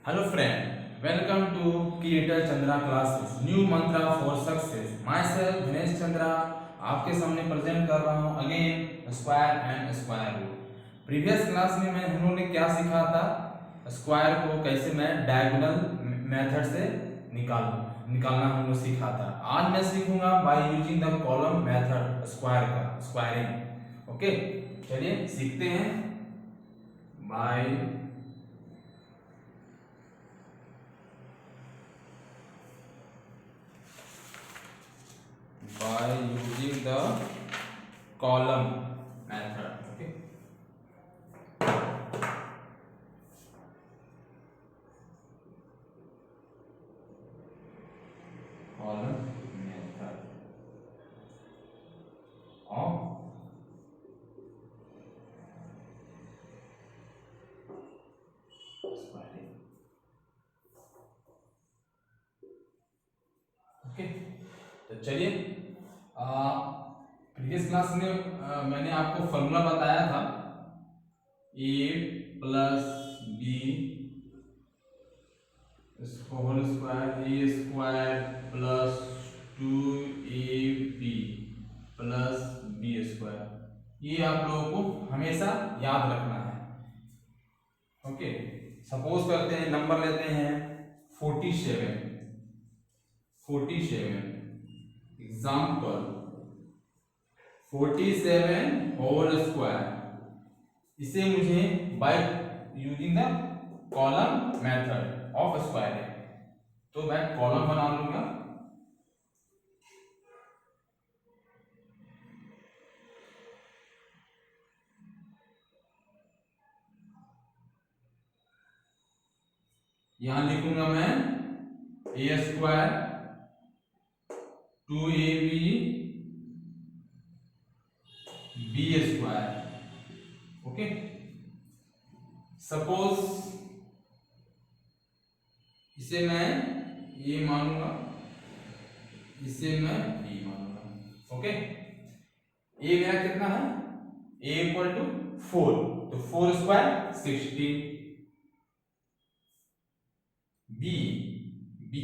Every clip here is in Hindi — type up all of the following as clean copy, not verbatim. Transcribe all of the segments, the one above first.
Hello friend, welcome to Creator Chandra classes. New mantra for success. Myself Dinesh Chandra आपके सामने प्रेजेंट कर रहा हूँ again square and square root. Previous class में हम लोगों ने क्या सीखा था? स्क्वायर को कैसे मैं डायगोनल मेथड से निकालना हम लोग सीखा था। आज मैं सीखूंगा by using the column method square का स्क्वायरिंग। ओके, चलिए सीखते हैं बाय using the column method. Okay, column method of squaring. ओके, तो चलिए प्रीवियस क्लास में मैंने आपको फॉर्मूला बताया था a plus B whole square A square plus 2ab plus B square. ये आप लोगों को हमेशा याद रखना है। ओके, सपोज करते हैं नंबर लेते हैं 47 एग्जाम्पल 47 होल स्क्वायर। इसे मुझे by using the column method of squaring, तो मैं कॉलम बना लूंगा। यहां लिखूंगा मैं a square 2ab b square. Okay, suppose इसे मैं ये मानूंगा, इसे मैं बी मानूंगा। ओके, ए मेरा कितना है? ए इक्वल टू 4, तो 4 स्क्वायर 16। बी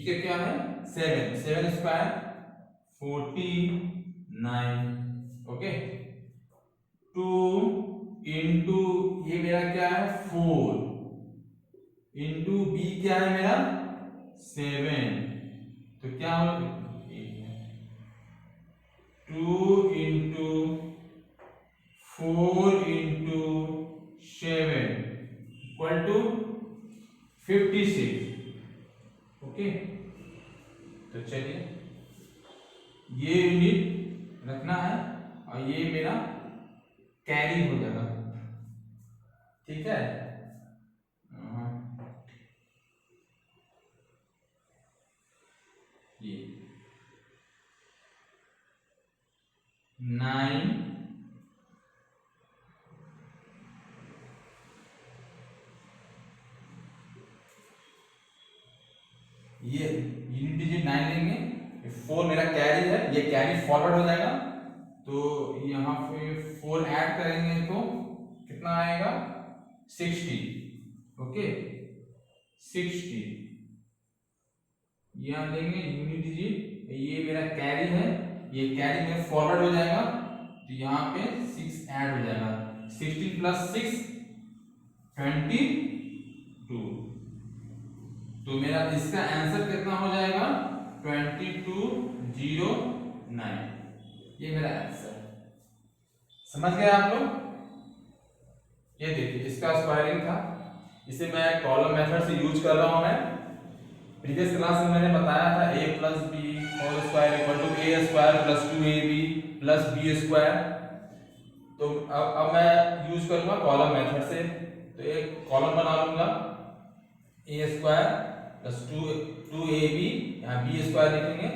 के क्या है? 7 स्क्वायर 49। ओके, 2 इंटू ये मेरा क्या है? 4 इंटू बी क्या है मेरा? 7, तो क्या हो? 2 into 4 into 7 equal to 56। Okay, तो चलिए ये यूनिट रखना है और ये मेरा कैरी हो जाएगा। ठीक है, ये 9 ये यूनिट डिजिट 9 लेंगे। 4 मेरा कैरी है, ये कैरी फॉरवर्ड हो जाएगा, तो यहाँ पे 4 ऐड करेंगे तो कितना आएगा? 60। ओके, 60 यहाँ लेंगे यूनिट डिजिट, ये मेरा कैरी है, ये कैरी में फॉरवर्ड हो जाएगा, तो यहाँ पे 6 ऐड हो जाएगा। 16 प्लस 6 22, तो मेरा इसका आंसर कितना हो जाएगा? 2209। ये मेरा आंसर। समझ गए आप लोग? ये देखिए इसका स्क्वायरिंग था, इसे मैं कॉलम मेथड से यूज कर रहा हूं। मैं प्रीवियस क्लास में मैंने बताया था a plus B whole square equal to A square plus 2ab plus B square. तो अब मैं यूज करूंगा कॉलम मेथड से, तो एक कॉलम बना लूंगा ए स्क्वायर प्लस 2ab, यहाँ बी स्क्वायर लिखेंगे।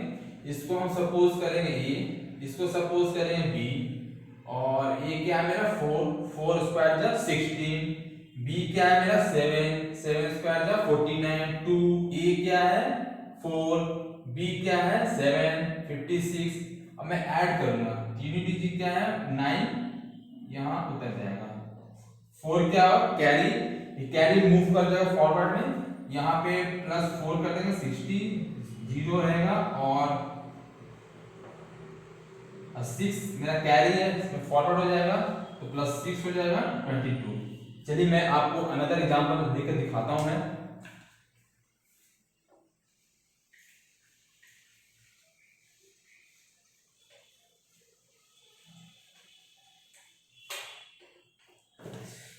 इसको हम सपोज करेंगे ए, इसको सपोज करेंगे बी, और ये क्या है मेरा 4 स्क्वायर जा 16, बी क्या है मेरा 7 स्क्वायर जा 49, 2 ए क्या है 4, बी क्या है 7 56। अब मैं ऐड करूंगा, तीनों डिजिट क्या है 9, यहाँ उतर जाएगा। 4 क्या कैरी, कैरी मूव कर जाएगा फॉरवर्ड में, यहाँ पे +4 कर देंगे 60, 0 रहेगा और 6 मेरा कैरी है, इसमें फॉरवर्ड हो जाएगा तो +6 हो जाएगा 22। चलिए मैं आपको अनदर एग्जांपल देकर दिखाता हूं मैं।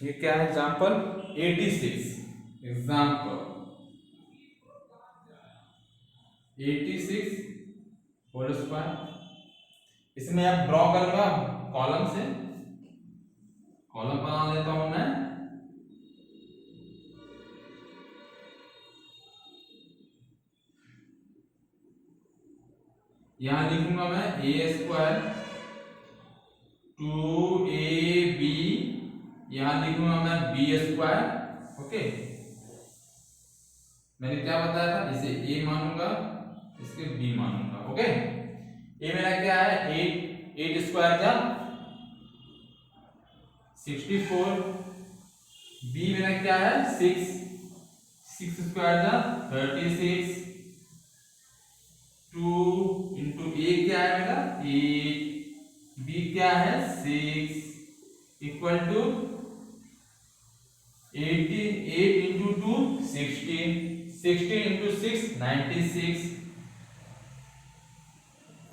ये क्या है एग्जांपल 86 होल स्क्वायर। इसमें आप ड्रॉ करूंगा कॉलम से, कॉलम बना लेता हूं मैं। यहां लिखूंगा मैं a² 2ab, यहां लिखूंगा मैं b²। ओके, मैंने क्या बताया था, इसे a मानूंगा, इसके b मानूंगा। ओके, a मेरा क्या है 8 स्क्वायर क्या 64, b मेरा क्या है 6 स्क्वायर जा 36, 2 इंटू a क्या है मेरा 8, b क्या है 6 equal to 88 into 2 16, 16 into 6 96।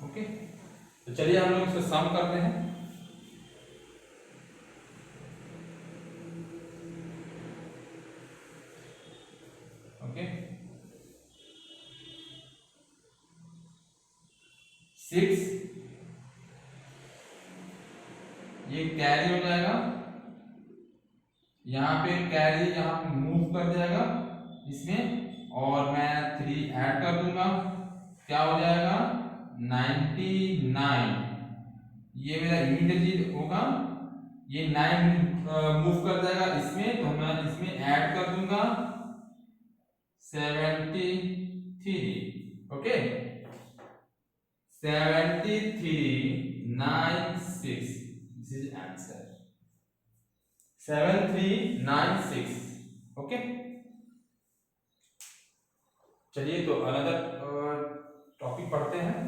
Okay, तो चलिए हम लोग इसे सम करते हैं। ओके, 6 ये कैरी हो जाएगा, यहाँ पे कैरी यहाँ पे मूव कर जाएगा इसमें, और मैं 3 ऐड कर दूंगा, क्या हो जाएगा 99। ये मेरा इमीडिएटली होगा, ये 9 मूव कर जाएगा इसमें, तो मैं इसमें ऐड कर दूंगा 73। Okay, 7396, this is answer 7396। Okay, चलिए तो अनदर टॉपिक पढ़ते हैं।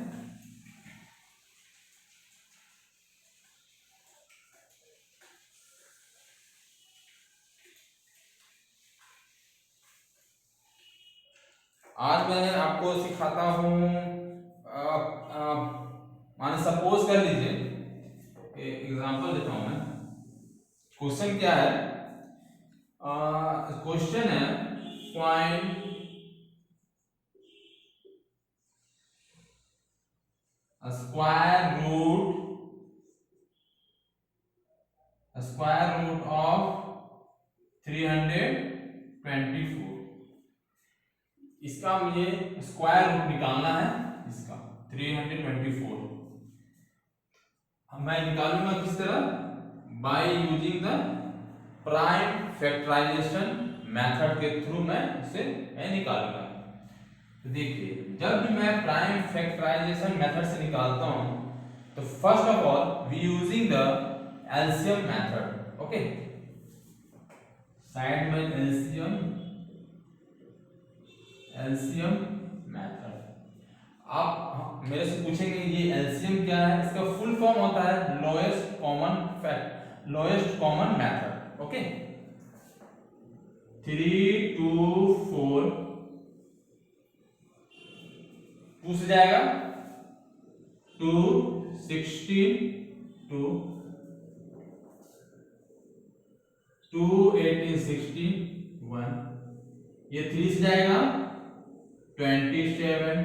आज मैं आपको सिखाता हूं, माने सपोज कर लीजिए, एग्जांपल देता हूं मैं। क्वेश्चन क्या है, क्वेश्चन है फाइंड स्क्वायर रूट ऑफ 324। इसका मुझे स्क्वायर रूट निकालना है, इसका 324 मैं निकालूंगा किस तरह, by using the prime factorization method के थ्रू मैं इसे निकालूंगा। तो देखिए, जब भी मैं प्राइम फैक्टराइजेशन मेथड से निकालता हूं तो first of all we using the LCM method. Okay, side में एलसीएम मेथड। आप मेरे से पूछेंगे ये एलसीएम क्या है, इसका फुल फॉर्म होता है लोएस्ट कॉमन मेथड। ओके, 3 2 4 2 से जाएगा 2 16 2 2 18 16 1, ये 3 से जाएगा 27,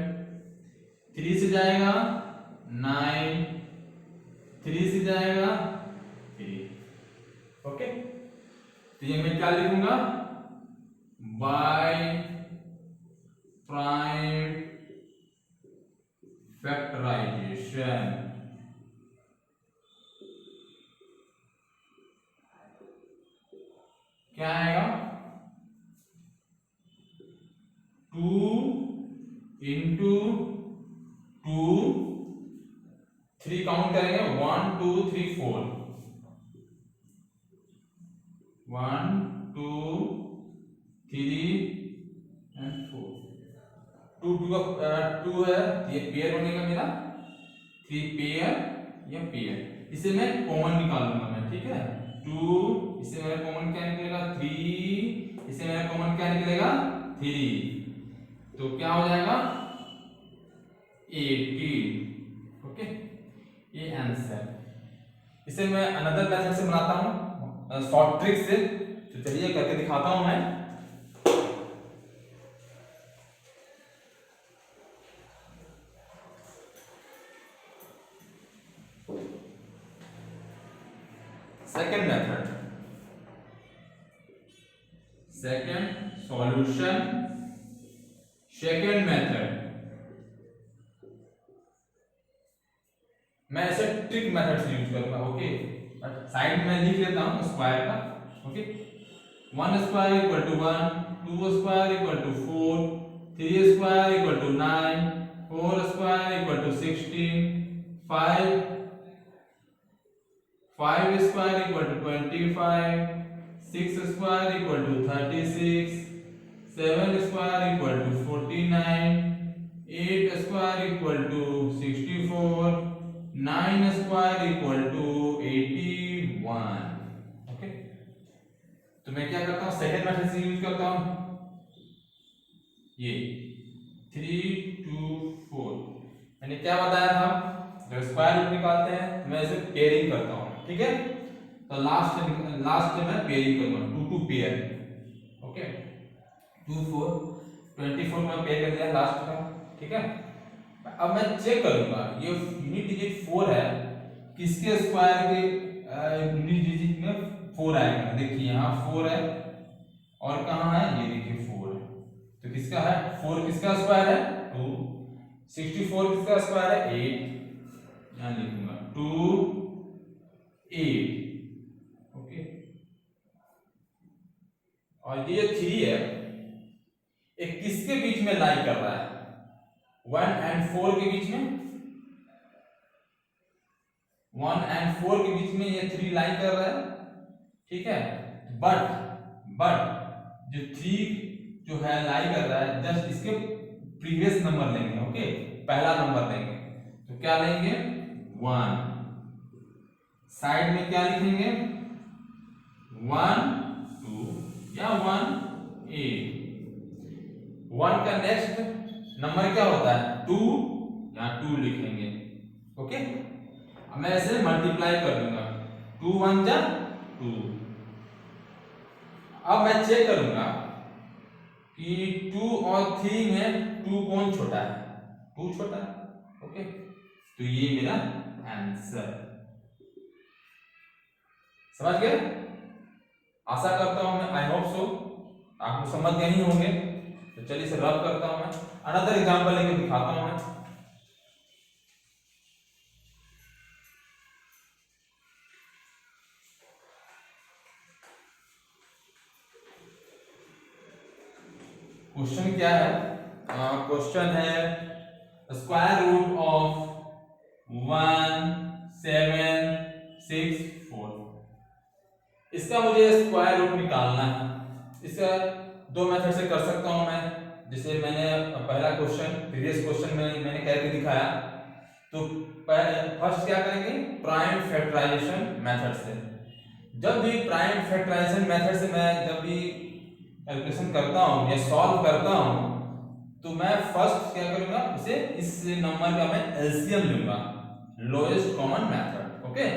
3 से जाएगा 9, 3 से जाएगा 3। ओके, तो ये मैं क्या लिखूंगा, बाय प्राइम फैक्टराइजेशन क्या आएगा 2 इंटू 2, 3 काउंट करेंगे 1 2 3 4, 1 2 3 2 है, ये पेयर बनेगा मेरा 3 पेयर, ये पेयर, इसे मैं कॉमन निकाल लूंगा मैं, ठीक है। 2 इसे मेरा कॉमन क्या निकलेगा 3, इसे मेरा कॉमन क्या निकलेगा 3, तो क्या हो जाएगा 18। ओके, ये आंसर। इसे मैं अनदर मेथड से बनाता हूं, शॉर्ट ट्रिक से, तो चलिए करके दिखाता हूं मैं। Second method, second solution, second method, मैं ऐसे ट्रिक मेथड से यूज करूंगा। ओके, साइड में लिख लेता हूं स्क्वायर का। Okay, 1 square equal to 1, 2 square equal to 4, 3 square equal to 9, 4 square equal to 16, 5 square equal to 25, 6 square equal to 36, 7 square equal to 49, 8 square equal to 64, 9 square equal to 81। Okay, तो मैं क्या करता हूँ, सेकेंड मेथड से यूज करता हूँ, ये 3 2 4, मैंने क्या बताया था, जब स्क्वायर रूट निकालते हैं तो मैं इसे पेयरिंग करता हूँ, ठीक है। तो लास्ट में पेयरिंग करूंगा, 2 2 पेयर। ओके, 2 4 24 में पेयर कर दिया लास्ट का, ठीक है। अब मैं चेक करूंगा ये यूनिट डिजिट 4 है, किसके स्क्वायर के यूनिट डिजिट में 4 आएगा। देखिए यहाँ 4 है और कहाँ है, ये देखिए 4 है, तो किसका है 4, किसका स्क्वायर है 2, 64 किसका स्क्वायर है 8, यहाँ लिखूंगा 2 8। ओके, और ये 3 है, एक किसके बीच में लाई कर रहा है, 1 एंड 4 के बीच में, 1 एंड 4 के बीच में ये 3 लाई कर रहा है, ठीक है। बट जो 3 जो है लाई कर रहा है, जस्ट इसके प्रीवियस नंबर लेंगे। ओके, पहला नंबर लेंगे, तो क्या लेंगे 1, साइड में क्या लिखेंगे 1 2 या 1 8। 1 का नेक्स्ट नंबर क्या होता है 2, या 2 लिखेंगे। ओके, अब मैं इसे मल्टीप्लाई कर दूंगा, 2 1 जा 2। अब मैं चेक करूंगा कि 2 और 3 में 2 कौन छोटा है, 2 छोटा है। ओके, तो ये मेरा आंसर, समझ गए। आशा करता हूं मैं, आई होप सो आप लोग समझ गए ही होंगे। तो चलिए इसे रब करता हूं मैं, अनदर एग्जांपल लेके दिखाता हूं मैं। क्वेश्चन क्या है, क्वेश्चन है स्क्वायर रूट ऑफ 1 7 6 4। इसका मुझे स्क्वायर रूट निकालना है। इसका दो मेथड से कर सकता हूं मैं, जैसे मैंने पहला क्वेश्चन प्रीवियस क्वेश्चन में मैंने करके दिखाया। तो फर्स्ट क्या करेंगे, प्राइम फैक्टराइजेशन मेथड से। जब भी प्राइम फैक्टराइजेशन मेथड से मैं जब भी कैलकुलेशन करता हूं या सॉल्व करता हूं, तो मैं फर्स्ट क्या करूंगा, उसे इस नंबर का मैं एलसीएम लूंगा, लोएस्ट कॉमन मेथड। ओके,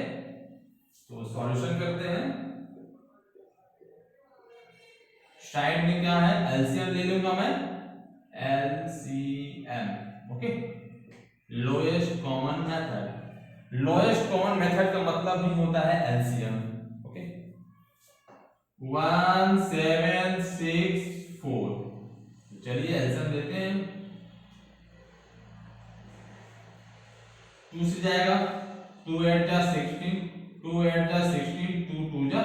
तो सॉल्यूशन करते हैं। साइड में क्या है, एलसीएम ले लूंगा मैं, LCM. Okay, lowest common method. Lowest common method का मतलब ही होता है एलसीएम। ओके, 1 7 6 4। चलिए एलसीएम लेते हैं। 2 से जाएगा, 2 8 जा 16, 2 8 जा 16, 2 2 जा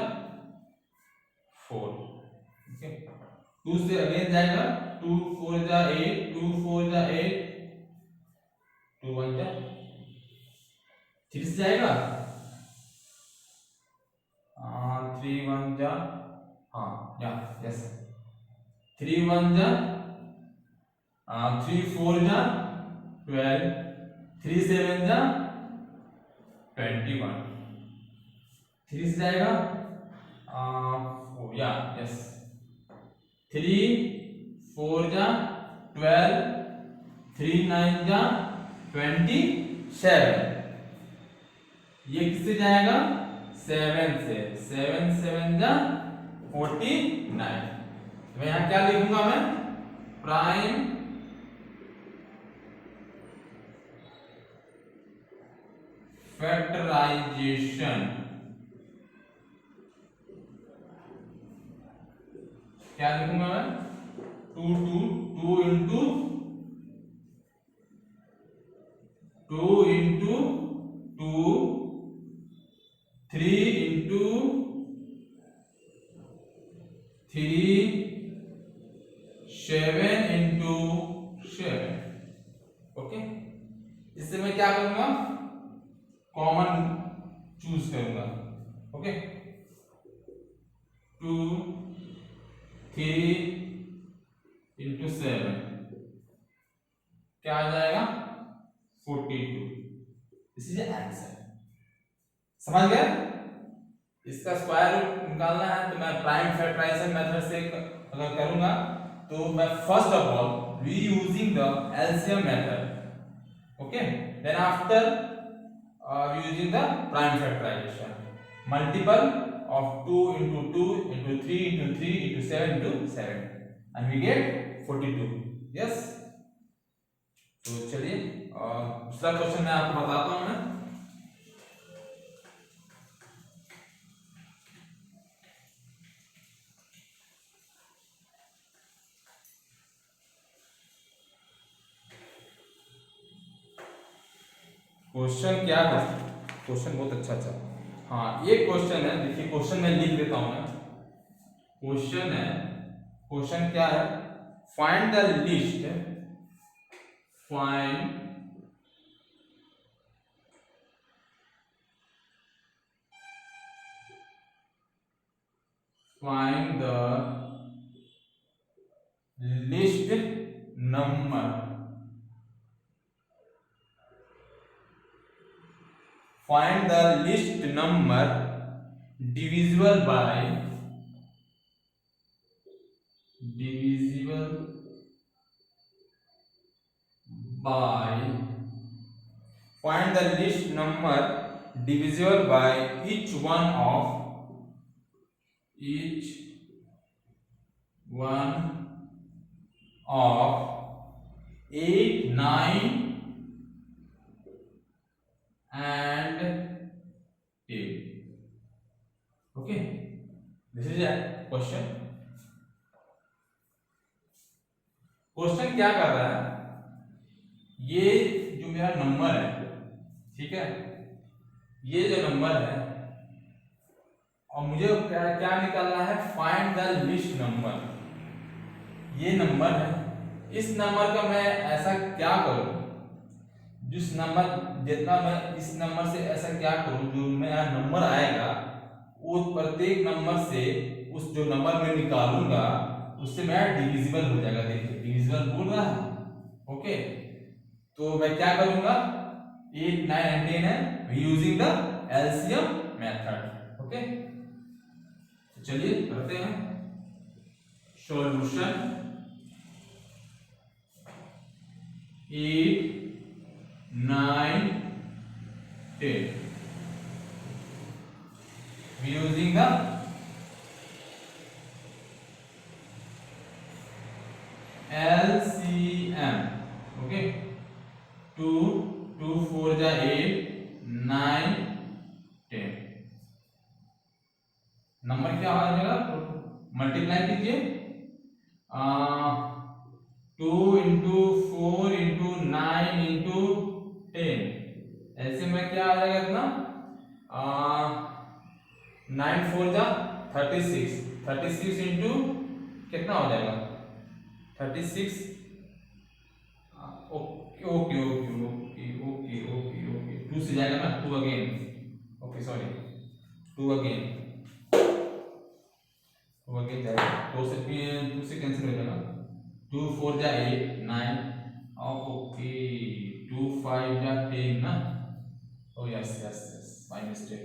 4। ओके, 2 से अगेन जाएगा, 2 4 जा 8, 2 4 जा 8, 2 1 जा 3 से जाएगा, 3 1 जा, हाँ या यस 3 1 जा 3 4 जा 12, 3 7 जा 21, 3 से जाएगा या यस 3 4 जा 12, 3 9 जा 27, ये किससे जाएगा 7 से, 7 7 जा 49। मैं यहाँ क्या लिखूंगा मैं प्राइम फैक्टराइजेशन, क्या लिखूंगा मैं 2 इंटू 2 3 इंटू 3 7 इंटू 7। ओके, इससे मैं क्या करूंगा कॉमन चूज करूंगा। ओके 2 3 इंटू 7 क्या आ जाएगा 42। This is answer. समझ गए? इसका स्क्वायर रूट निकालना है तो मैं प्राइम फैक्टराइजेशन मेथड से अगर करूंगा तो मैं first of all we using the LCM method. Okay, then after using the prime factorization, multiple of 2 into 2 into 3 into 3 into 7 into 7 and we get 42। yes, तो चलिए दूसरा क्वेश्चन मैं आपको बताता हूं। मैं क्वेश्चन क्या है, क्वेश्चन बहुत अच्छा था। हाँ, ये क्वेश्चन है, देखिए क्वेश्चन मैं लिख देता हूं। मैं क्वेश्चन है, क्वेश्चन क्या है find the list, find the list number, find the list number divisible by find the list number divisible by each one of 8 9 and 10। okay, this is a question। Question क्या कर रहा है, ये जो मेरा नंबर है, ठीक है, ये जो नंबर है और मुझे क्या क्या निकालना है फाइंड द लिस्ट नंबर। ये नंबर है, इस नंबर का मैं ऐसा क्या करूं, जिस नंबर जितना मैं इस नंबर से ऐसा क्या करूं जो मेरा नंबर आएगा वो प्रत्येक नंबर से उस जो नंबर मैं निकालूंगा उससे मेरा डिविजिबल हो जाएगा। देखिए डिविजिबल बोल रहा है। ओके, तो मैं क्या करूंगा 8 9 and 10 है using the LCM method. Okay, तो चलिए करते हैं solution. 8 9 10 using the LCM। okay, 2 2 4 जा 8 9 10, नंबर क्या आ जाएगा मल्टीप्लाई कीजिए 2 इंटू 4 इंटू 9 इंटू 10, ऐसे में क्या आ जाएगा इतना 9 4 जा 36, 36 इंटू कितना हो जाएगा 36। Okay okay okay okay okay okay okay 2 से जाएगा ना 2 अगेन, ओके सॉरी 2 अगेन जाएगा 2 से कैंसिल हो जाएगा 2 4 जा 8 9 ओके 2 5 या 10 ना, ओ yes yes yes my mistake.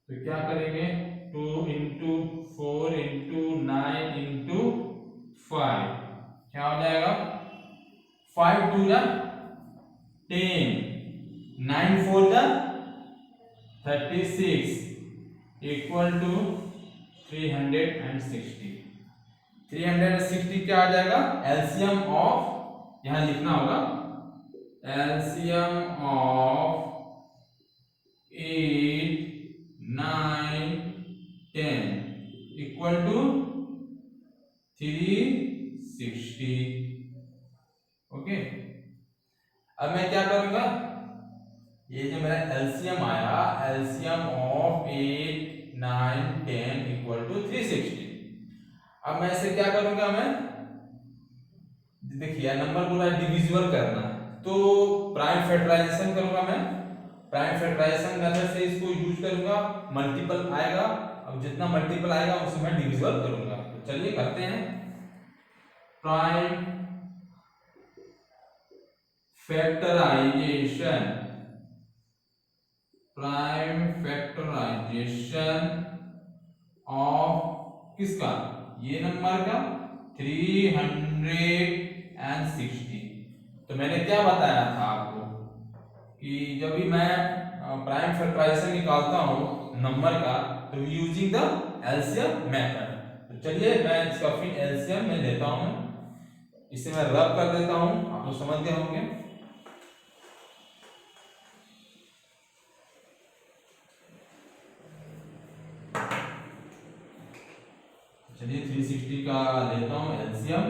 तो क्या करेंगे 2 इंटू 4 इंटू 9 इंटू 5 क्या हो जाएगा 5 2 जा 10 9 4 जा 36 इक्वल टू 360। 360 क्या आ जाएगा एलसीएम ऑफ, यहां लिखना होगा LCM of 8 9 10 equal to 360। Okay, अब मैं क्या करूंगा, ये जो मेरा एलसीएम आया एलसीएम ऑफ 8 9 10 इक्वल टू 360। अब मैं इसे क्या करूंगा, मैं देखिए नंबर पूरा डिविजिबल करना है तो प्राइम फैक्टराइजेशन करूंगा। मैं प्राइम फैक्टराइजेशन मेथड से इसको यूज करूंगा, मल्टीपल आएगा, अब जितना मल्टीपल आएगा उसे मैं डिविजिबल करूंगा। तो चलिए करते हैं prime factorization. Prime factorization of किसका, ये नंबर का 360। तो मैंने क्या बताया था आपको कि जब भी मैं प्राइम फैक्टराइजेशन निकालता हूं नंबर का तो यूजिंग द एलसीएम मेथड। तो चलिए मैं इसका फिर एलसीएम में लेता हूं, इसे मैं रब कर देता हूं, आप लोग समझ गए होंगे। चलिए 360 का लेता हूं एलसीएम।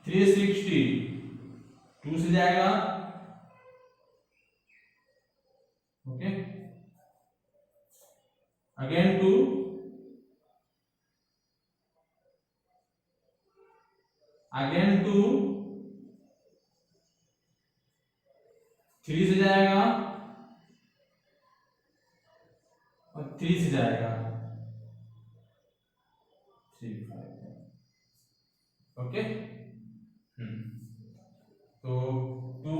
360 2 से जाएगा, ओके, अगेन 2, अगेन 2, 3 से जाएगा और 3 से जाएगा 3 5, ओके। तो 2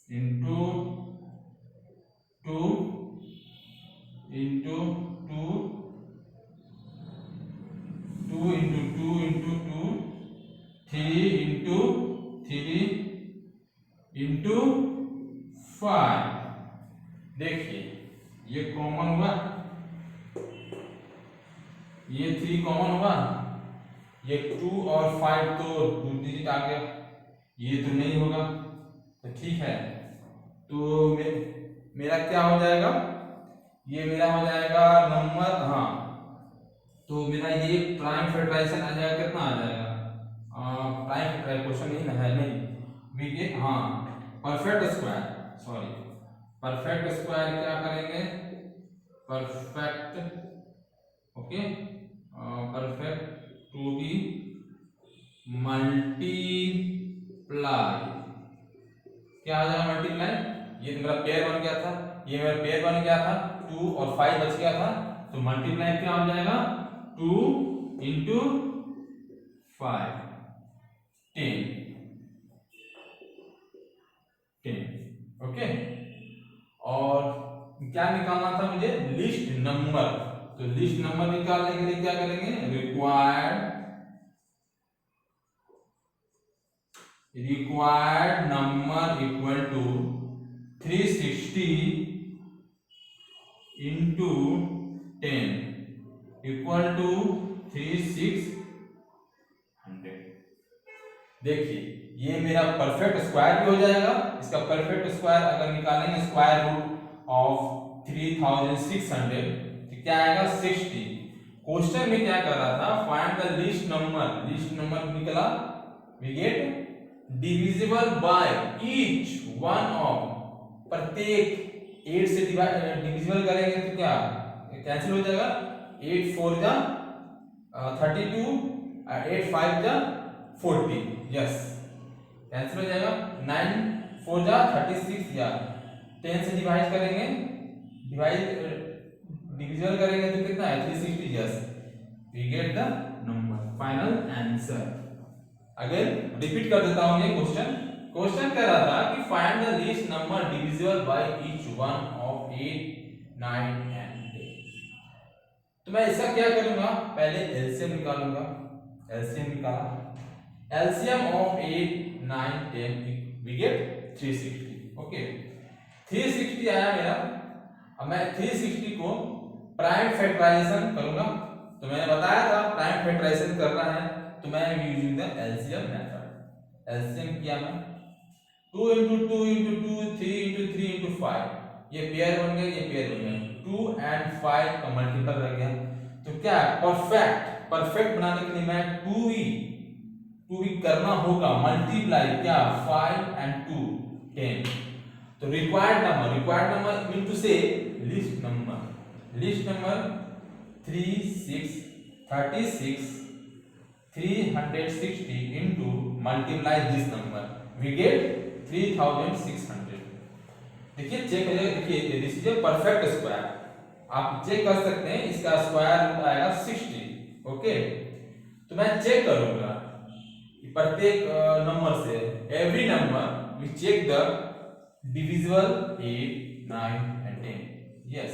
into 2 into 2 2 into 2 into 2 3 into 3 into 5। देखिए ये कॉमन हुआ, ये 3 कॉमन हुआ, ये 2 और 5 तो 2 डिजिट आ गया, ये तो नहीं होगा। तो ठीक है, तो मेरा क्या हो जाएगा, ये मेरा हो जाएगा नंबर, हाँ तो मेरा ये प्राइम फैक्टराइजेशन आ जाएगा, कितना आ जाएगा प्राइम फैक्टराइजेशन क्वेश्चन नहीं है, नहीं वी गेट, हाँ perfect square, sorry perfect square क्या करेंगे, perfect, okay, perfect to be multiply, क्या आ जाएगा मल्टीप्लाई, ये तो मेरा पेयर बन गया था, ये मेरा पेयर बन गया था, 2 और 5 बच गया था, तो मल्टीप्लाई क्या हो जाएगा 2 इंटू 5 10, ओके। और क्या निकालना था मुझे, लिस्ट नंबर। तो लिस्ट नंबर निकालने के लिए क्या करेंगे, required number equal to 360 into 10 equal to 3600। देखिए ये मेरा परफेक्ट स्क्वायर भी हो जाएगा, इसका परफेक्ट स्क्वायर अगर निकालेंगे स्क्वायर रूट ऑफ 3600 तो क्या आएगा 60। क्वेश्चन में क्या कर रहा था, find the list number, least number निकला, we get divisible by each one of, प्रत्येक 8 से डिविजिबल करेंगे तो क्या कैंसिल हो जाएगा, 8 4 जा 32, 8 5 जा 40, यस कैंसिल हो जाएगा, 9 4 जा 36 या 10 से डिवाइड करेंगे, डिविजिबल करेंगे तो कितना है 360, yes we get the number, final answer. Again repeat कर देता हूं ये क्वेश्चन कह रहा था कि find the least number divisible by each one of 8, 9 and 10। तो मैं इसका क्या करूंगा, पहले एलसीएम निकालूंगा। एलसीएम निकाला, LCM of 8, 9, 10 we get 360। Okay 360 आया मेरा। अब मैं 360 को प्राइम फैक्टराइजेशन करूंगा। तो मैंने बताया था प्राइम फैक्टराइजेशन करना है तो मैं using the LCM method. LCM किया मैं 2 into 2 into 2, 3 into 3 into 5, ये पेयर बन गया, ये पेयर बन गया, 2 and 5 का मल्टीपल रह गया। तो क्या परफेक्ट बनाने के लिए मैं 2v करना होगा मल्टीप्लाई क्या 5 and 2 10। तो रिक्वायर्ड नंबर मीन टू से list number 36 360 into multiply this number we get 3600। देखिए चेक हो जाएगा, देखिए this is a perfect square, आप चेक कर सकते हैं, इसका स्क्वायर रूट आएगा 60। ओके तो मैं चेक करूंगा प्रत्येक नंबर से, every number we check the divisible 8, 9 and 10। Yes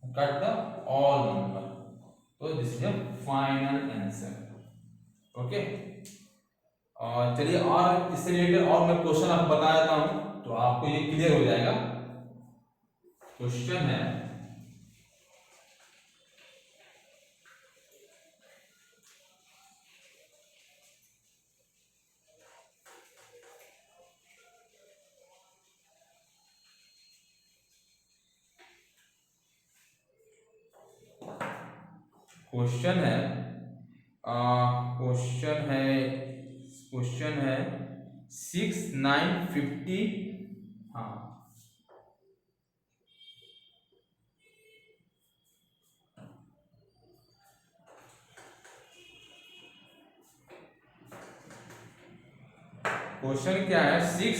cut the all number. तो this is the final answer. Okay और चलिए और इससे रिलेटेड और मैं क्वेश्चन आपको बता देता हूं तो आपको ये क्लियर हो जाएगा। क्वेश्चन है क्वेश्चन है 6, 9, 50। हाँ क्वेश्चन क्या है 6,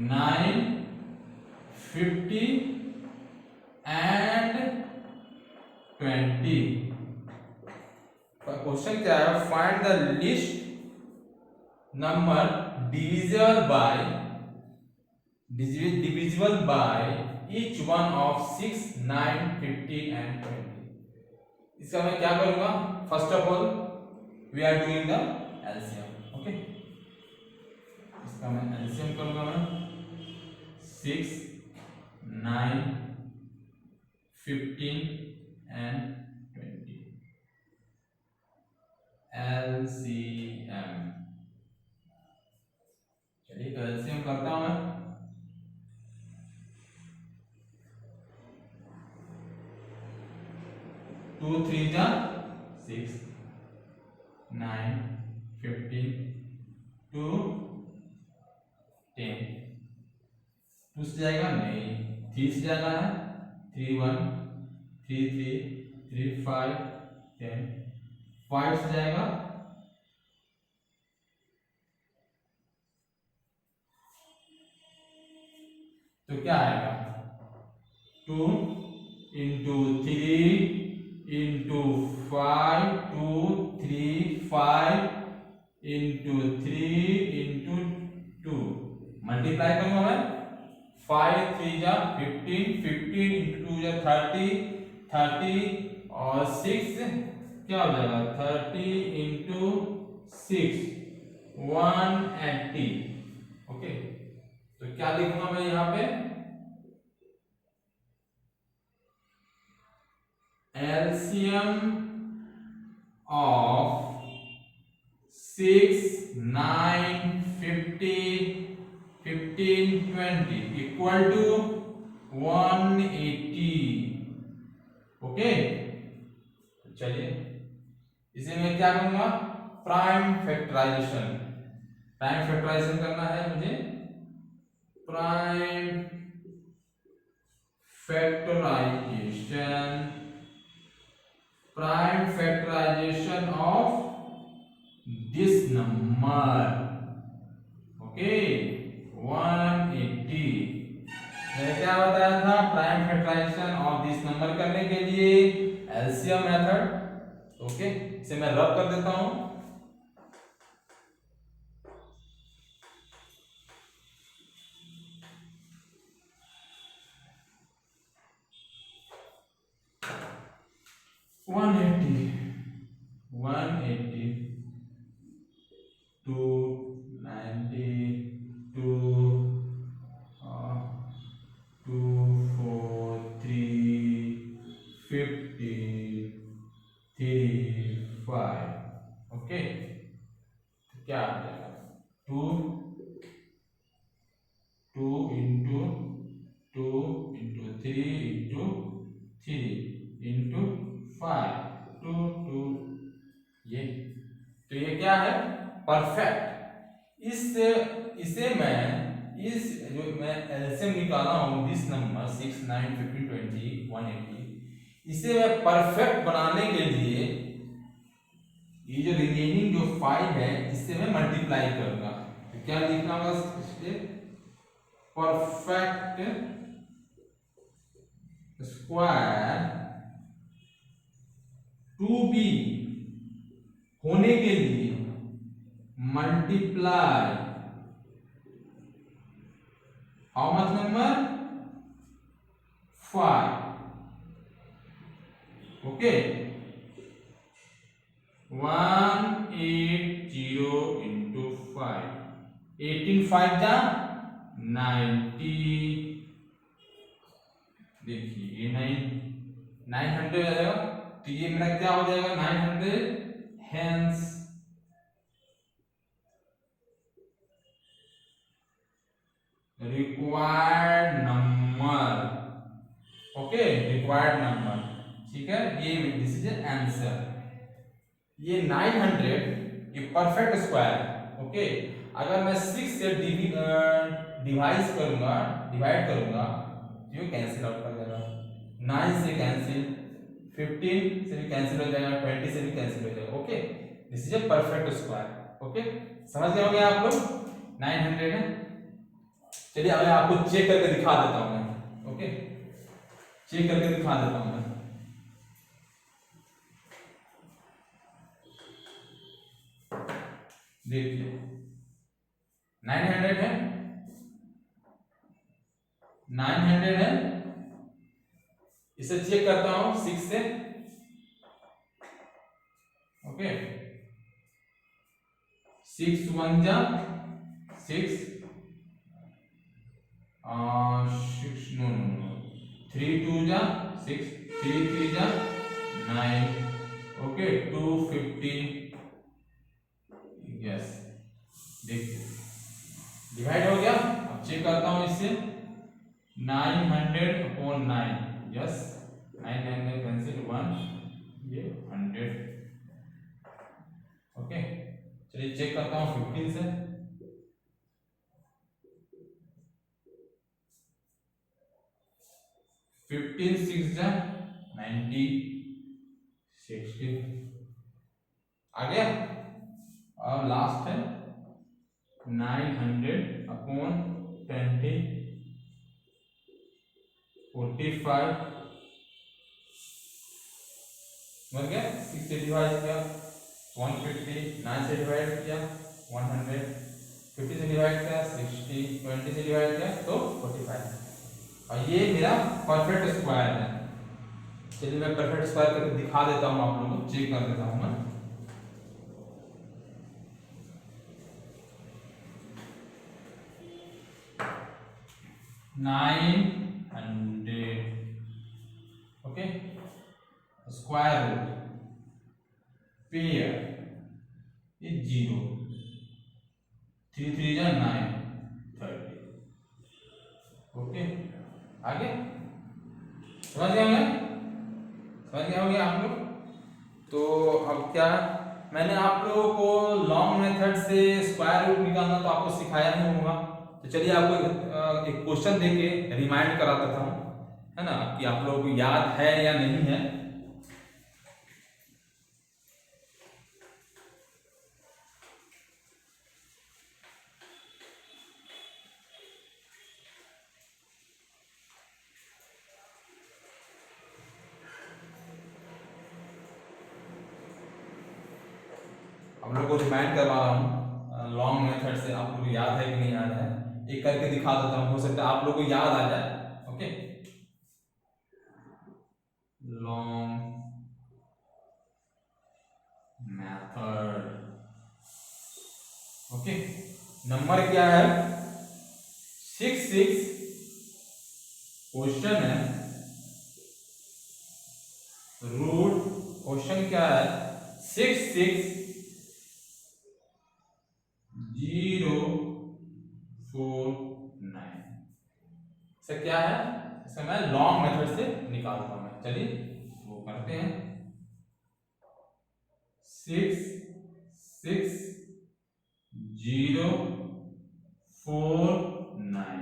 9, 50 एंड 20। क्वेश्चन क्या है find the list number divisible by each one of 6, 9, 50 and 20। इसका मैं क्या करूंगा, first of all we are doing the LCM. Okay इसका मैं एलसीएम करूंगा, मैं 6, 9, 15 एंड 20 एलसीएम। चलिए तो एलसीएम करता हूं मैं। 2 3 जा 6, 9, 15, 2 10। 2 से जाएगा नहीं, 3 से जाना है, 3 1 3 3 3 5 10। 5 से जाएगा, तो क्या आएगा 2 into 3 into 5 2 3 5 into 3 into 2 multiply करूंगा मैं 5 3 जा 15 15 into 2 जा 30 और 6 क्या हो जाएगा 30 into 6 180। ओके तो क्या लिखूंगा मैं यहाँ पे LCM of 6, 9, 50, 15, 20 equal to 180। Okay चलिए इसे मैं क्या करूंगा प्राइम फैक्टराइजेशन करना है मुझे। Prime factorization of this number. Okay 180। मैंने क्या बताया था prime factorization of this number करने के लिए एलसीएम मेथड। ओके इसे मैं रब कर देता हूं 180 180 290 243 35 ओके। क्या आ जाएगा 2 इंटू 3 इंटू 3 इंटू 5 2 ये। तो ये क्या है परफेक्ट। इसे मैं इस जो मैं एलसीएम निकाला हूं दिस नंबर 6 9 15 20 180 इसे मैं परफेक्ट बनाने के लिए ये जो रिमेनिंग जो 5 है इससे मैं मल्टीप्लाई करूंगा। तो क्या लिखना होगा इसके परफेक्ट स्क्वायर टू बी होने के लिए multiply how much number 5 okay 180 into 5 18 5 जा 90 देखिए ये 900 हो जाएगा। तो ये मेरा क्या हो जाएगा 900 hence required number okay required number ठीक है। ये दिस इज आंसर। ये 900 ये परफेक्ट स्क्वायर ओके। अगर मैं 6 से डिवाइड करूंगा तो ये कैंसिल आउट कर जाएगा 9 से कैंसिल 15 से भी कैंसिल हो जाएगा 20 से भी कैंसिल हो जाएगा okay. This is a perfect square okay. समझ गए होंगे आप लोग 900 है। चलिए अब मैं आपको चेक करके दिखा देता हूं मैं ओके। चेक करके दिखा देता हूं मैं। देखिए 900 है 900 है। इसे चेक करता हूं 6 से ओके 6 1 जा 6 6 नो 3 2 जा 6 3 3 जा 9 ओके 250 यस। देखिए डिवाइड हो गया। अब चेक करता हूं इससे 900 अपॉन 9 यस 9 कैंसिल 1 ये 100 ओके। चलिए चेक करता हूं 15 से 15 6 जा 90 60 आ गया। और लास्ट है 900 अपॉन 20 45 बन गया। 6 से डिवाइड किया 150 9 से डिवाइड किया 100 50 से डिवाइड किया 60 20 से डिवाइड किया तो 45 और ये मेरा परफेक्ट स्क्वायर है। चलिए मैं परफेक्ट स्क्वायर करके दिखा देता हूं आप लोगों को चेक कर देता हूं मैं। 900 ओके स्क्वायर रूट पेयर ये 0 3 3 जा 9 30 ओके। आगे समझ गए होंगे आप लोग। तो अब क्या मैंने आप लोगों को लॉन्ग मेथड से स्क्वायर रूट निकालना तो आपको सिखाया नहीं होगा। तो चलिए आपको एक क्वेश्चन देके रिमाइंड करा देता हूं है ना कि आप लोगों को याद है या नहीं है। हम लोग को रिमाइंड करवा रहा हूँ लॉन्ग मेथड से। आप लोग को याद है कि नहीं याद है एक करके दिखा देता हूँ। हो सकता है आप लोग को याद आ जाए okay. Long third. Okay, number क्या है 6 क्वेश्चन है, रूट क्वेश्चन क्या है 66,049। इसका क्या है, इसका मैं लॉन्ग मेथड से निकालता हूं। चलिए वो करते हैं। 66,049।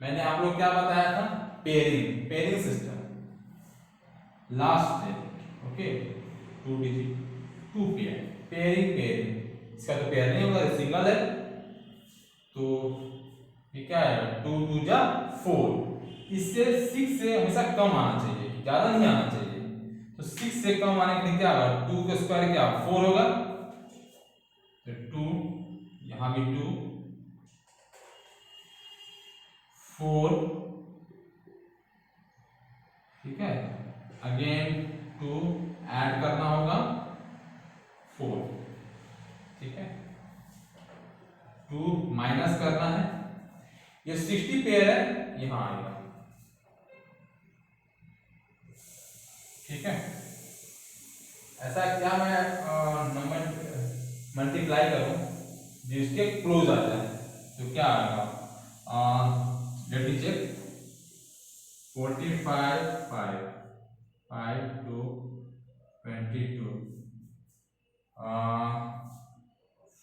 मैंने आप लोग क्या बताया था, पेयरिंग सिस्टम लास्ट है। Okay, 2 digit 2 pair, pairing. इसका तो पेयर नहीं होगा, सिंगल है, तो ये क्या है 2 2 जा 4। इससे 6 से हमेशा कम आना चाहिए, ज्यादा नहीं आना चाहिए। तो 6 से कम आने के लिए क्या होगा, 2 का स्क्वायर क्या 4 होगा, तो 2, यहां भी 2 4, ठीक है। अगेन 2 ऐड करना होगा 4, ठीक है। 2 माइनस करना है, ये 60 पेयर है, यहां आएगा, ठीक है। ऐसा क्या मैं नंबर मल्टीप्लाई करूं जिसके क्लोज आ जाए, तो क्या आएगा, let me check, 45 5 5 2 22,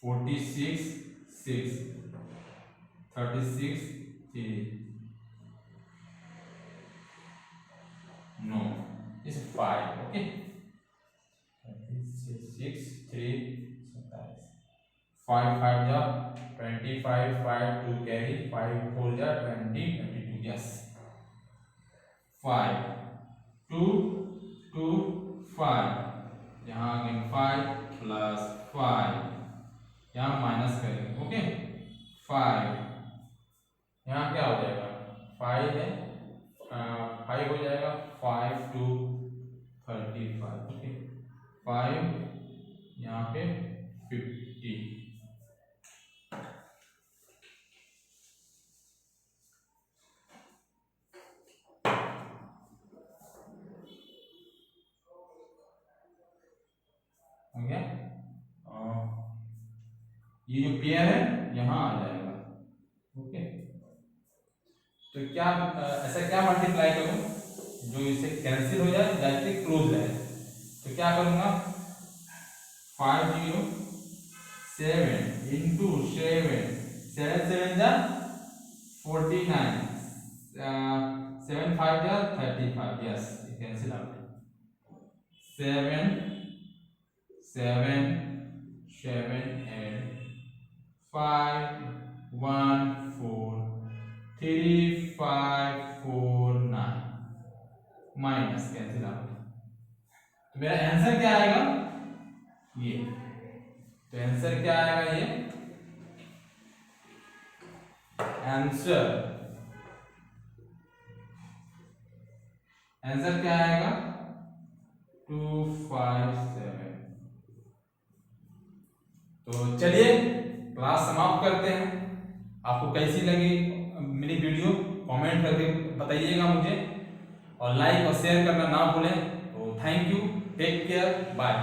46 6 36 3, no, it's 5, okay, 36 3 5 5 जा 25 5 2 कैरी 5 4 जा 20 22, yes 5 2 2 5, यहाँ अगेन 5 प्लस 5, यहाँ माइनस करेंगे, ओके 5, यहाँ क्या हो जाएगा 5 है, 5 हो जाएगा 5 2 35, ओके 5 यहाँ पे 50, हो गया। ये जो पेयर है यहाँ आ जाएगा, ओके। तो क्या ऐसा क्या मल्टीप्लाई करूं जो इसे कैंसिल हो जाए, डायरेक्टली क्लोज रहे, तो क्या करूंगा 507 इंटू 7 7 7 जा 49, 7 5 जा 35, yes cancel out, 7 7 7 8 5 1 4 3 5 4 9, minus cancel out. तो मेरा आंसर क्या आएगा, ये, तो आंसर क्या आएगा, ये आंसर क्या आएगा 257। तो चलिए क्लास समाप्त करते हैं। आपको कैसी लगी मेरी वीडियो कमेंट करके बताइएगा मुझे, और लाइक और शेयर करना ना भूलें। तो thank you, take care, bye.